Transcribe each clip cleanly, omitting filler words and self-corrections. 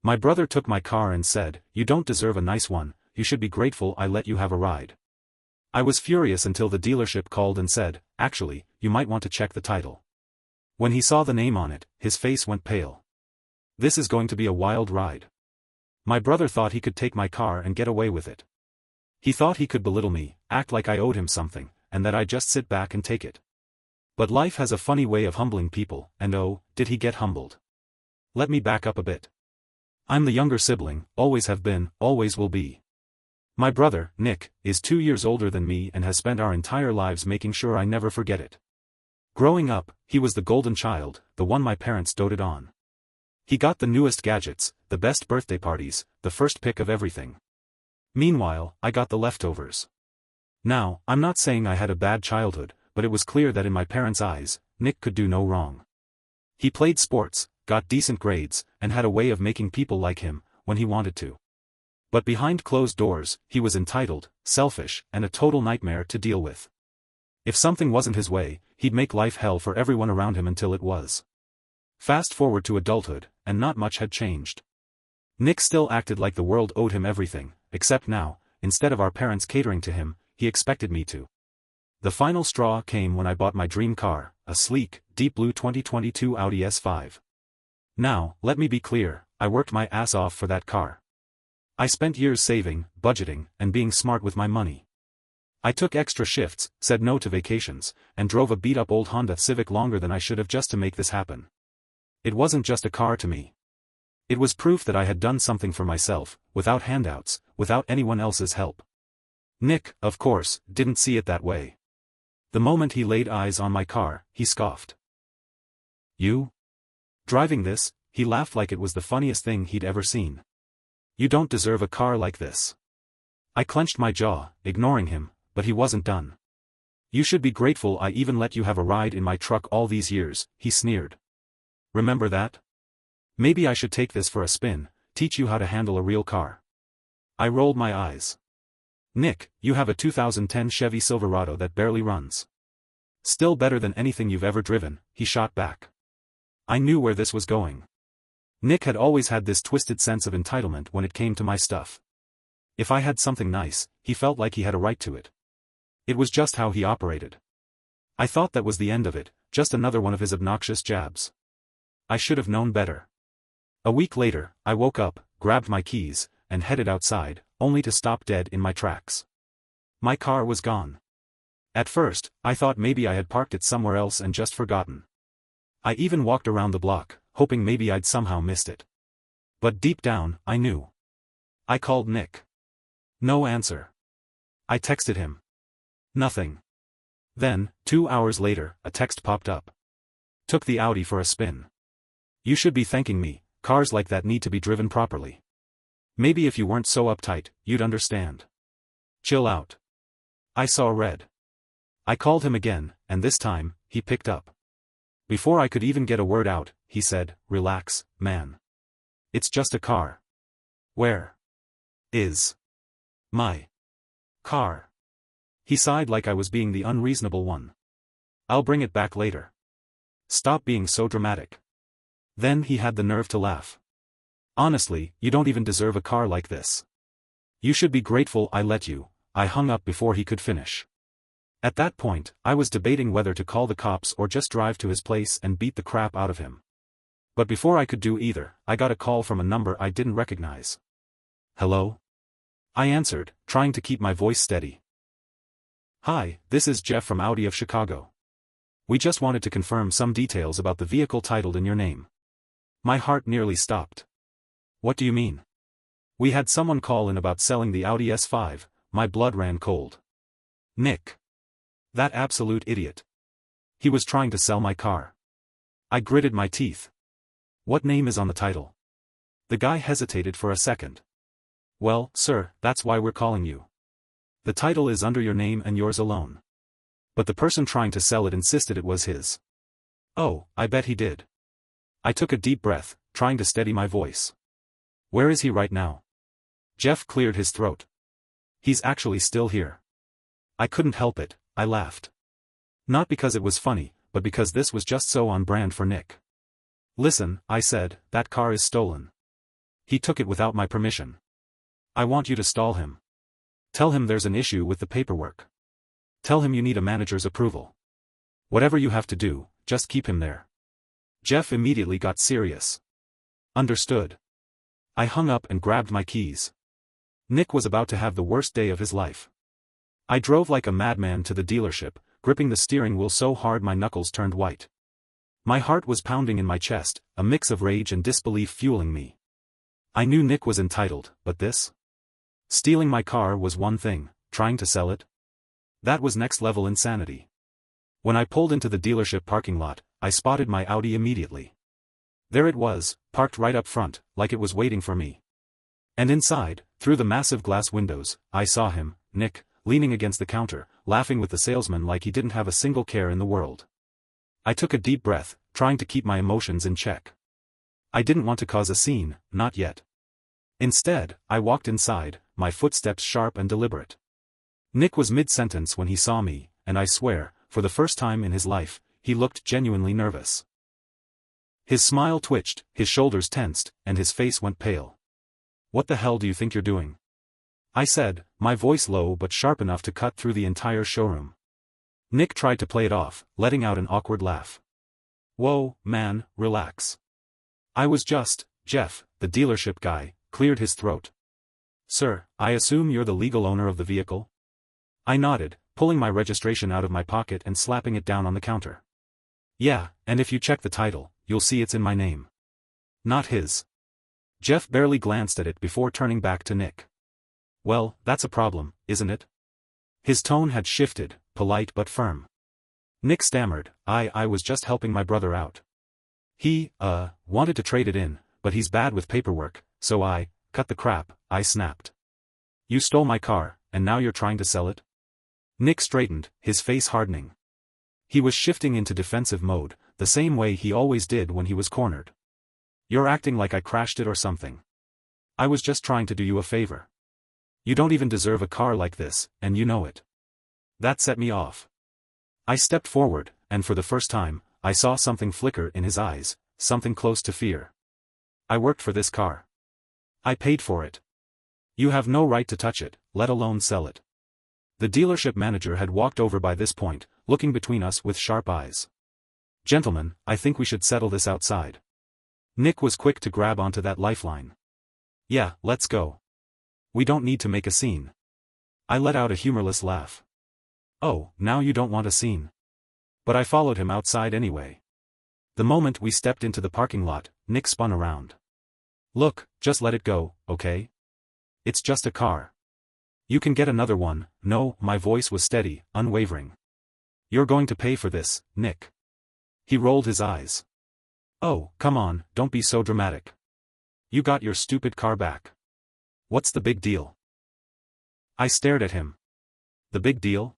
My brother took my car and said, "You don't deserve a nice one, you should be grateful I let you have a ride." I was furious until the dealership called and said, "Actually, you might want to check the title." When he saw the name on it, his face went pale. This is going to be a wild ride. My brother thought he could take my car and get away with it. He thought he could belittle me, act like I owed him something, and that I'd just sit back and take it. But life has a funny way of humbling people, and oh, did he get humbled. Let me back up a bit. I'm the younger sibling, always have been, always will be. My brother, Nick, is 2 years older than me and has spent our entire lives making sure I never forget it. Growing up, he was the golden child, the one my parents doted on. He got the newest gadgets, the best birthday parties, the first pick of everything. Meanwhile, I got the leftovers. Now, I'm not saying I had a bad childhood, but it was clear that in my parents' eyes, Nick could do no wrong. He played sports, got decent grades, and had a way of making people like him, when he wanted to. But behind closed doors, he was entitled, selfish, and a total nightmare to deal with. If something wasn't his way, he'd make life hell for everyone around him until it was. Fast forward to adulthood, and not much had changed. Nick still acted like the world owed him everything, except now, instead of our parents catering to him, he expected me to. The final straw came when I bought my dream car, a sleek, deep blue 2022 Audi S5. Now, let me be clear, I worked my ass off for that car. I spent years saving, budgeting, and being smart with my money. I took extra shifts, said no to vacations, and drove a beat-up old Honda Civic longer than I should have just to make this happen. It wasn't just a car to me. It was proof that I had done something for myself, without handouts, without anyone else's help. Nick, of course, didn't see it that way. The moment he laid eyes on my car, he scoffed. "You? Driving this?" He laughed like it was the funniest thing he'd ever seen. "You don't deserve a car like this." I clenched my jaw, ignoring him, but he wasn't done. "You should be grateful I even let you have a ride in my truck all these years," he sneered. "Remember that? Maybe I should take this for a spin, teach you how to handle a real car." I rolled my eyes. "Nick, you have a 2010 Chevy Silverado that barely runs." "Still better than anything you've ever driven," he shot back. I knew where this was going. Nick had always had this twisted sense of entitlement when it came to my stuff. If I had something nice, he felt like he had a right to it. It was just how he operated. I thought that was the end of it, just another one of his obnoxious jabs. I should have known better. A week later, I woke up, grabbed my keys, and headed outside, only to stop dead in my tracks. My car was gone. At first, I thought maybe I had parked it somewhere else and just forgotten. I even walked around the block, hoping maybe I'd somehow missed it. But deep down, I knew. I called Nick. No answer. I texted him. Nothing. Then, 2 hours later, a text popped up. "Took the Audi for a spin. You should be thanking me, cars like that need to be driven properly. Maybe if you weren't so uptight, you'd understand. Chill out." I saw red. I called him again, and this time, he picked up. Before I could even get a word out, he said, "Relax, man. It's just a car. Where is my car?" He sighed like I was being the unreasonable one. "I'll bring it back later. Stop being so dramatic." Then he had the nerve to laugh. "Honestly, you don't even deserve a car like this. You should be grateful I let you." I hung up before he could finish. At that point, I was debating whether to call the cops or just drive to his place and beat the crap out of him. But before I could do either, I got a call from a number I didn't recognize. "Hello?" I answered, trying to keep my voice steady. "Hi, this is Jeff from Audi of Chicago. We just wanted to confirm some details about the vehicle titled in your name." My heart nearly stopped. "What do you mean?" "We had someone call in about selling the Audi S5, my blood ran cold. Nick. That absolute idiot. He was trying to sell my car." I gritted my teeth. "What name is on the title?" The guy hesitated for a second. "Well, sir, that's why we're calling you. The title is under your name and yours alone. But the person trying to sell it insisted it was his." "Oh, I bet he did." I took a deep breath, trying to steady my voice. "Where is he right now?" Jeff cleared his throat. "He's actually still here." I couldn't help it, I laughed. Not because it was funny, but because this was just so on brand for Nick. "Listen," I said, "that car is stolen." He took it without my permission. I want you to stall him. Tell him there's an issue with the paperwork. Tell him you need a manager's approval. Whatever you have to do, just keep him there. Jeff immediately got serious. Understood. I hung up and grabbed my keys. Nick was about to have the worst day of his life. I drove like a madman to the dealership, gripping the steering wheel so hard my knuckles turned white. My heart was pounding in my chest, a mix of rage and disbelief fueling me. I knew Nick was entitled, but this? Stealing my car was one thing, trying to sell it? That was next-level insanity. When I pulled into the dealership parking lot, I spotted my Audi immediately. There it was, parked right up front, like it was waiting for me. And inside, through the massive glass windows, I saw him, Nick, leaning against the counter, laughing with the salesman like he didn't have a single care in the world. I took a deep breath, trying to keep my emotions in check. I didn't want to cause a scene, not yet. Instead, I walked inside, my footsteps sharp and deliberate. Nick was mid-sentence when he saw me, and I swear, for the first time in his life, he looked genuinely nervous. His smile twitched, his shoulders tensed, and his face went pale. "What the hell do you think you're doing?" I said, my voice low but sharp enough to cut through the entire showroom. Nick tried to play it off, letting out an awkward laugh. "Whoa, man, relax. I was just, Jeff, the dealership guy," cleared his throat. "Sir, I assume you're the legal owner of the vehicle?" I nodded, pulling my registration out of my pocket and slapping it down on the counter. "Yeah, and if you check the title, you'll see it's in my name. Not his." Jeff barely glanced at it before turning back to Nick. "Well, that's a problem, isn't it?" His tone had shifted, polite but firm. Nick stammered, I was just helping my brother out. He, wanted to trade it in, but he's bad with paperwork, so cut the crap," I snapped. "You stole my car, and now you're trying to sell it?" Nick straightened, his face hardening. He was shifting into defensive mode, the same way he always did when he was cornered. "You're acting like I crashed it or something. I was just trying to do you a favor. You don't even deserve a car like this, and you know it." That set me off. I stepped forward, and for the first time, I saw something flicker in his eyes, something close to fear. "I worked for this car. I paid for it. You have no right to touch it, let alone sell it." The dealership manager had walked over by this point, looking between us with sharp eyes. "Gentlemen, I think we should settle this outside." Nick was quick to grab onto that lifeline. "Yeah, let's go. We don't need to make a scene." I let out a humorless laugh. "Oh, now you don't want a scene." But I followed him outside anyway. The moment we stepped into the parking lot, Nick spun around. "Look, just let it go, okay? It's just a car. You can get another one." "No," my voice was steady, unwavering. "You're going to pay for this, Nick." He rolled his eyes. "Oh, come on, don't be so dramatic. You got your stupid car back. What's the big deal?" I stared at him. "The big deal?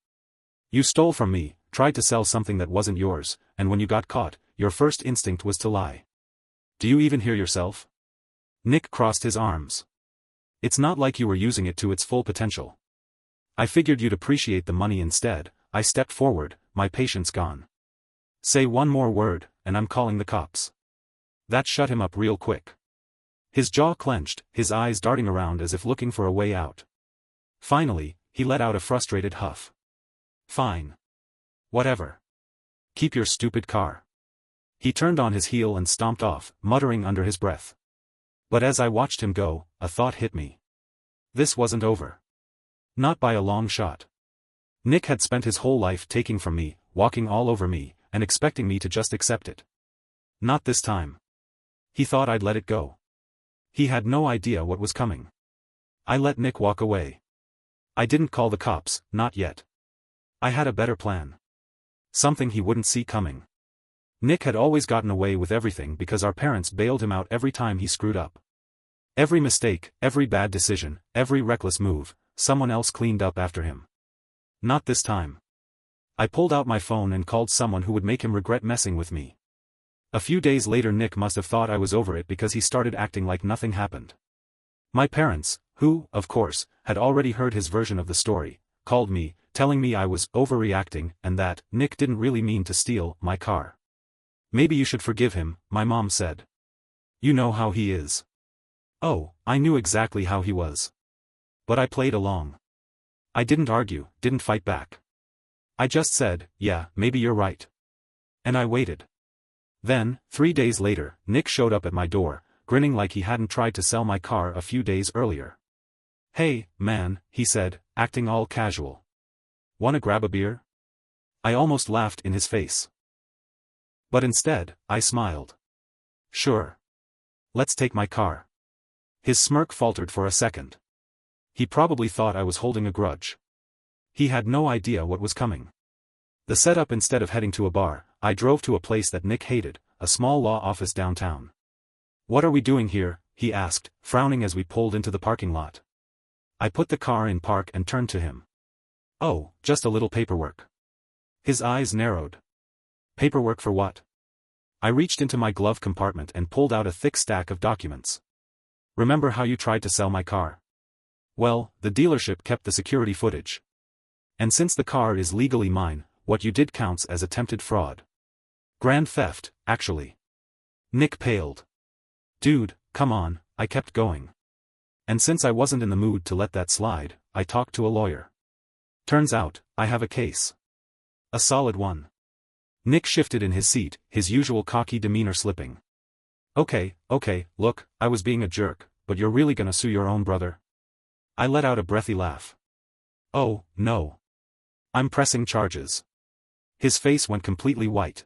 You stole from me, tried to sell something that wasn't yours, and when you got caught, your first instinct was to lie. Do you even hear yourself?" Nick crossed his arms. "It's not like you were using it to its full potential. I figured you'd appreciate the money instead." I stepped forward, my patience gone. "Say one more word, and I'm calling the cops." That shut him up real quick. His jaw clenched, his eyes darting around as if looking for a way out. Finally, he let out a frustrated huff. "Fine. Whatever. Keep your stupid car." He turned on his heel and stomped off, muttering under his breath. But as I watched him go, a thought hit me. This wasn't over. Not by a long shot. Nick had spent his whole life taking from me, walking all over me, and expecting me to just accept it. Not this time. He thought I'd let it go. He had no idea what was coming. I let Nick walk away. I didn't call the cops, not yet. I had a better plan. Something he wouldn't see coming. Nick had always gotten away with everything because our parents bailed him out every time he screwed up. Every mistake, every bad decision, every reckless move, someone else cleaned up after him. Not this time. I pulled out my phone and called someone who would make him regret messing with me. A few days later Nick must have thought I was over it because he started acting like nothing happened. My parents, who, of course, had already heard his version of the story, called me, telling me I was overreacting and that Nick didn't really mean to steal my car. "Maybe you should forgive him," my mom said. "You know how he is. Oh, I knew exactly how he was. But I played along. I didn't argue, didn't fight back. I just said, yeah, maybe you're right. And I waited. Then, 3 days later, Nick showed up at my door, grinning like he hadn't tried to sell my car a few days earlier. Hey, man, he said, acting all casual. Wanna grab a beer? I almost laughed in his face. But instead, I smiled. Sure. Let's take my car. His smirk faltered for a second. He probably thought I was holding a grudge. He had no idea what was coming. The setup: instead of heading to a bar, I drove to a place that Nick hated, a small law office downtown. What are we doing here? He asked, frowning as we pulled into the parking lot. I put the car in park and turned to him. Oh, just a little paperwork. His eyes narrowed. Paperwork for what? I reached into my glove compartment and pulled out a thick stack of documents. Remember how you tried to sell my car? Well, the dealership kept the security footage. And since the car is legally mine, what you did counts as attempted fraud. Grand theft, actually. Nick paled. Dude, come on, I kept going. And since I wasn't in the mood to let that slide, I talked to a lawyer. Turns out, I have a case. A solid one. Nick shifted in his seat, his usual cocky demeanor slipping. Okay, look, I was being a jerk, but you're really gonna sue your own brother? I let out a breathy laugh. Oh, no. I'm pressing charges. His face went completely white.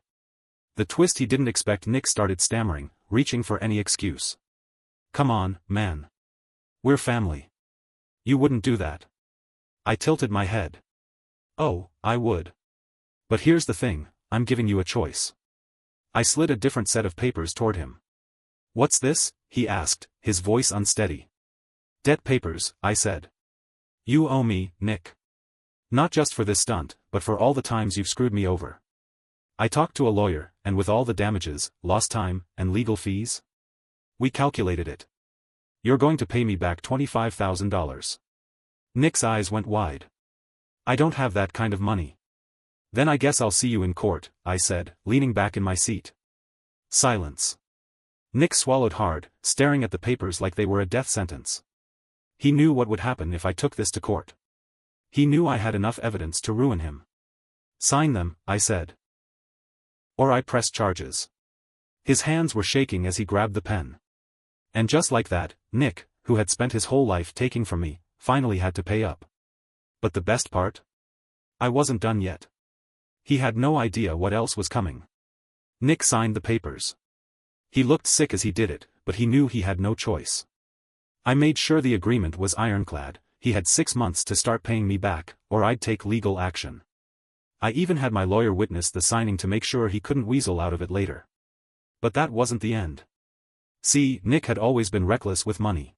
The twist he didn't expect. Nick started stammering, reaching for any excuse. Come on, man. We're family. You wouldn't do that. I tilted my head. Oh, I would. But here's the thing, I'm giving you a choice. I slid a different set of papers toward him. What's this? He asked, his voice unsteady. Debt papers, I said. You owe me, Nick. Not just for this stunt, but for all the times you've screwed me over. I talked to a lawyer, and with all the damages, lost time, and legal fees? We calculated it. You're going to pay me back $25,000. Nick's eyes went wide. I don't have that kind of money. Then I guess I'll see you in court, I said, leaning back in my seat. Silence. Nick swallowed hard, staring at the papers like they were a death sentence. He knew what would happen if I took this to court. He knew I had enough evidence to ruin him. Sign them, I said. Or I press charges. His hands were shaking as he grabbed the pen. And just like that, Nick, who had spent his whole life taking from me, finally had to pay up. But the best part? I wasn't done yet. He had no idea what else was coming. Nick signed the papers. He looked sick as he did it, but he knew he had no choice. I made sure the agreement was ironclad. He had 6 months to start paying me back, or I'd take legal action. I even had my lawyer witness the signing to make sure he couldn't weasel out of it later. But that wasn't the end. See, Nick had always been reckless with money.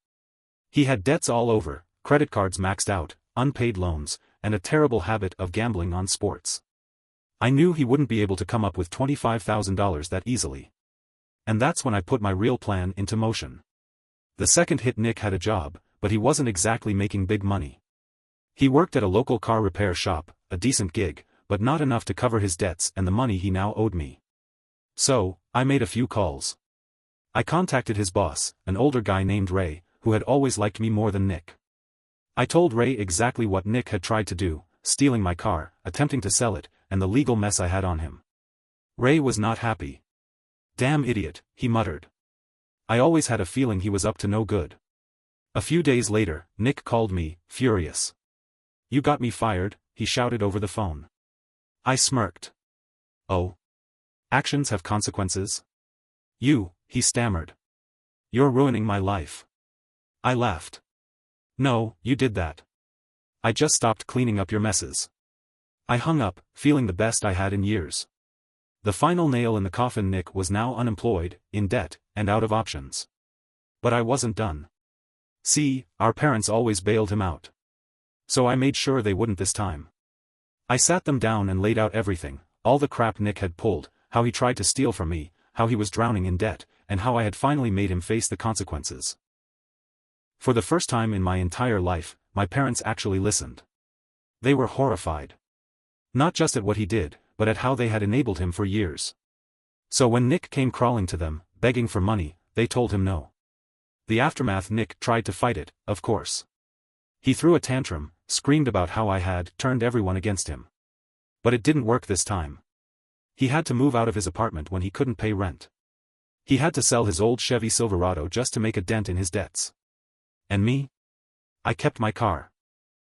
He had debts all over, credit cards maxed out, unpaid loans, and a terrible habit of gambling on sports. I knew he wouldn't be able to come up with $25,000 that easily. And that's when I put my real plan into motion. The second hit: Nick had a job, but he wasn't exactly making big money. He worked at a local car repair shop, a decent gig, but not enough to cover his debts and the money he now owed me. So, I made a few calls. I contacted his boss, an older guy named Ray, who had always liked me more than Nick. I told Ray exactly what Nick had tried to do, stealing my car, attempting to sell it, and the legal mess I had on him. Ray was not happy. Damn idiot, he muttered. I always had a feeling he was up to no good. A few days later, Nick called me, furious. You got me fired, he shouted over the phone. I smirked. Oh. Actions have consequences? He stammered. You're ruining my life. I laughed. No, you did that. I just stopped cleaning up your messes. I hung up, feeling the best I had in years. The final nail in the coffin: Nick was now unemployed, in debt, and out of options. But I wasn't done. See, our parents always bailed him out. So I made sure they wouldn't this time. I sat them down and laid out everything, all the crap Nick had pulled, how he tried to steal from me, how he was drowning in debt, and how I had finally made him face the consequences. For the first time in my entire life, my parents actually listened. They were horrified. Not just at what he did, but at how they had enabled him for years. So when Nick came crawling to them, begging for money, they told him no. The aftermath: Nick tried to fight it, of course. He threw a tantrum, screamed about how I had turned everyone against him. But it didn't work this time. He had to move out of his apartment when he couldn't pay rent. He had to sell his old Chevy Silverado just to make a dent in his debts. And me? I kept my car.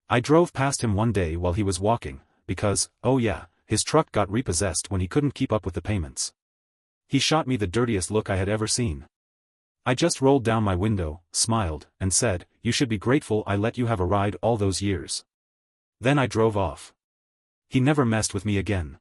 I drove past him one day while he was walking, because, oh yeah, his truck got repossessed when he couldn't keep up with the payments. He shot me the dirtiest look I had ever seen. I just rolled down my window, smiled, and said, "You should be grateful I let you have a ride all those years." Then I drove off. He never messed with me again.